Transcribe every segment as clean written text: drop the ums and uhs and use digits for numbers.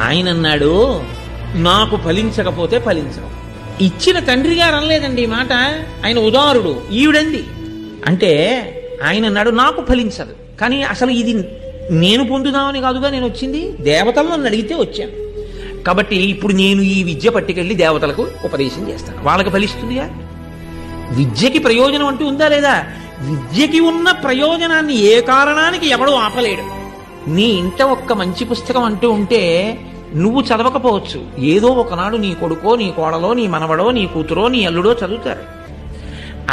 ఆయన అన్నాడు, నాకు ఫలించకపోతే ఫలించడం. ఇచ్చిన తండ్రి గారు అనలేదండి ఈ మాట, ఆయన ఉదారుడు. ఈవిడంది అంటే ఆయన అన్నాడు, నాకు ఫలించదు. కానీ అసలు ఇది నేను పొందుదామని కాదుగా నేను వచ్చింది, దేవతలను నన్ను అడిగితే వచ్చాను. కాబట్టి ఇప్పుడు నేను ఈ విద్య పట్టుకెళ్ళి దేవతలకు ఉపదేశం చేస్తాను, వాళ్ళకి ఫలిస్తుందిగా. విద్యకి ప్రయోజనం అంటూ ఉందా లేదా? విద్యకి ఉన్న ప్రయోజనాన్ని ఏ కారణానికి ఎవడూ ఆపలేడు. నీ ఇంట ఒక్క మంచి పుస్తకం అంటూ ఉంటే నువ్వు చదవకపోవచ్చు, ఏదో ఒకనాడు నీ కొడుకో నీ కోడలో నీ మనవడో నీ కూతురో నీ అల్లుడో చదువుతారు.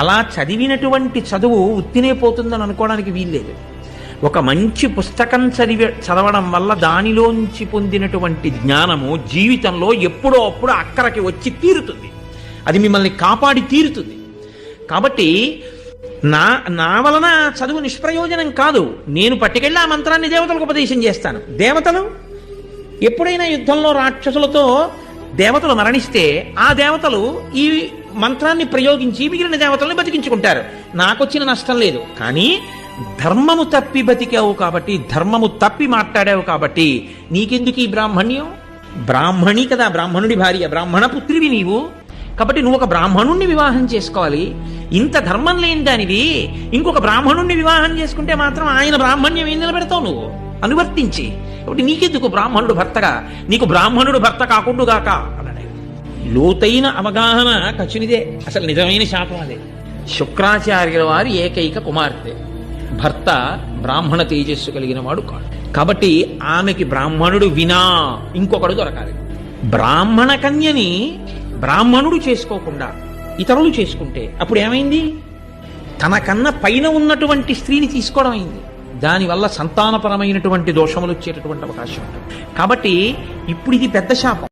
అలా చదివినటువంటి చదువు ఉత్తినే పోతుందని అనుకోవడానికి వీల్లేదు. ఒక మంచి పుస్తకం చదవడం వల్ల దానిలోంచి పొందినటువంటి జ్ఞానము జీవితంలో ఎప్పుడో అప్పుడు అక్కడికి వచ్చి తీరుతుంది, అది మిమ్మల్ని కాపాడి తీరుతుంది. కాబట్టి నా వలన చదువు నిష్ప్రయోజనం కాదు. నేను పట్టుకెళ్ళి ఆ మంత్రాన్ని దేవతలకు ఉపదేశం చేస్తాను. దేవతలు ఎప్పుడైనా యుద్ధంలో రాక్షసులతో దేవతలు మరణిస్తే ఆ దేవతలు ఈ మంత్రాన్ని ప్రయోగించి మిగిలిన దేవతల్ని బతికించుకుంటారు. నాకొచ్చిన నష్టం లేదు. కానీ ధర్మము తప్పి బతికావు కాబట్టి, ధర్మము తప్పి మాట్లాడావు కాబట్టి నీకెందుకు ఈ బ్రాహ్మణ్యం? బ్రాహ్మణి కదా, బ్రాహ్మణుడి భార్య, బ్రాహ్మణ పుత్రివి నీవు. కాబట్టి నువ్వు ఒక బ్రాహ్మణుణ్ణి వివాహం చేసుకోవాలి. ఇంత ధర్మం లేని దానివి ఇంకొక బ్రాహ్మణుణ్ణి వివాహం చేసుకుంటే మాత్రం ఆయన బ్రాహ్మణ్యం ఏం నిలబెడతావు నువ్వు అనువర్తించి. కాబట్టి నీకెందుకు బ్రాహ్మణుడు భర్తగా, నీకు బ్రాహ్మణుడు భర్త కాకుండుగాక అన్నాడు. లోతైన అవగాహన కచునిదే, అసలు నిజమైన శాపం అదే. శుక్రాచార్యుల వారి ఏకైక కుమార్తె, భర్త బ్రాహ్మణ తేజస్సు కలిగిన వాడు కాడు. కాబట్టి ఆమెకి బ్రాహ్మణుడు వినా ఇంకొకడు దొరకాలి. బ్రాహ్మణ కన్యని బ్రాహ్మణుడు చేసుకోకుండా ఇతరులు చేసుకుంటే అప్పుడు ఏమైంది? తనకన్నా పైన ఉన్నటువంటి స్త్రీని తీసుకోవడం అయింది. దానివల్ల సంతానపరమైనటువంటి దోషములు వచ్చేటటువంటి అవకాశం ఉంటుంది. కాబట్టి ఇప్పుడు ఇది పెద్ద శాపం.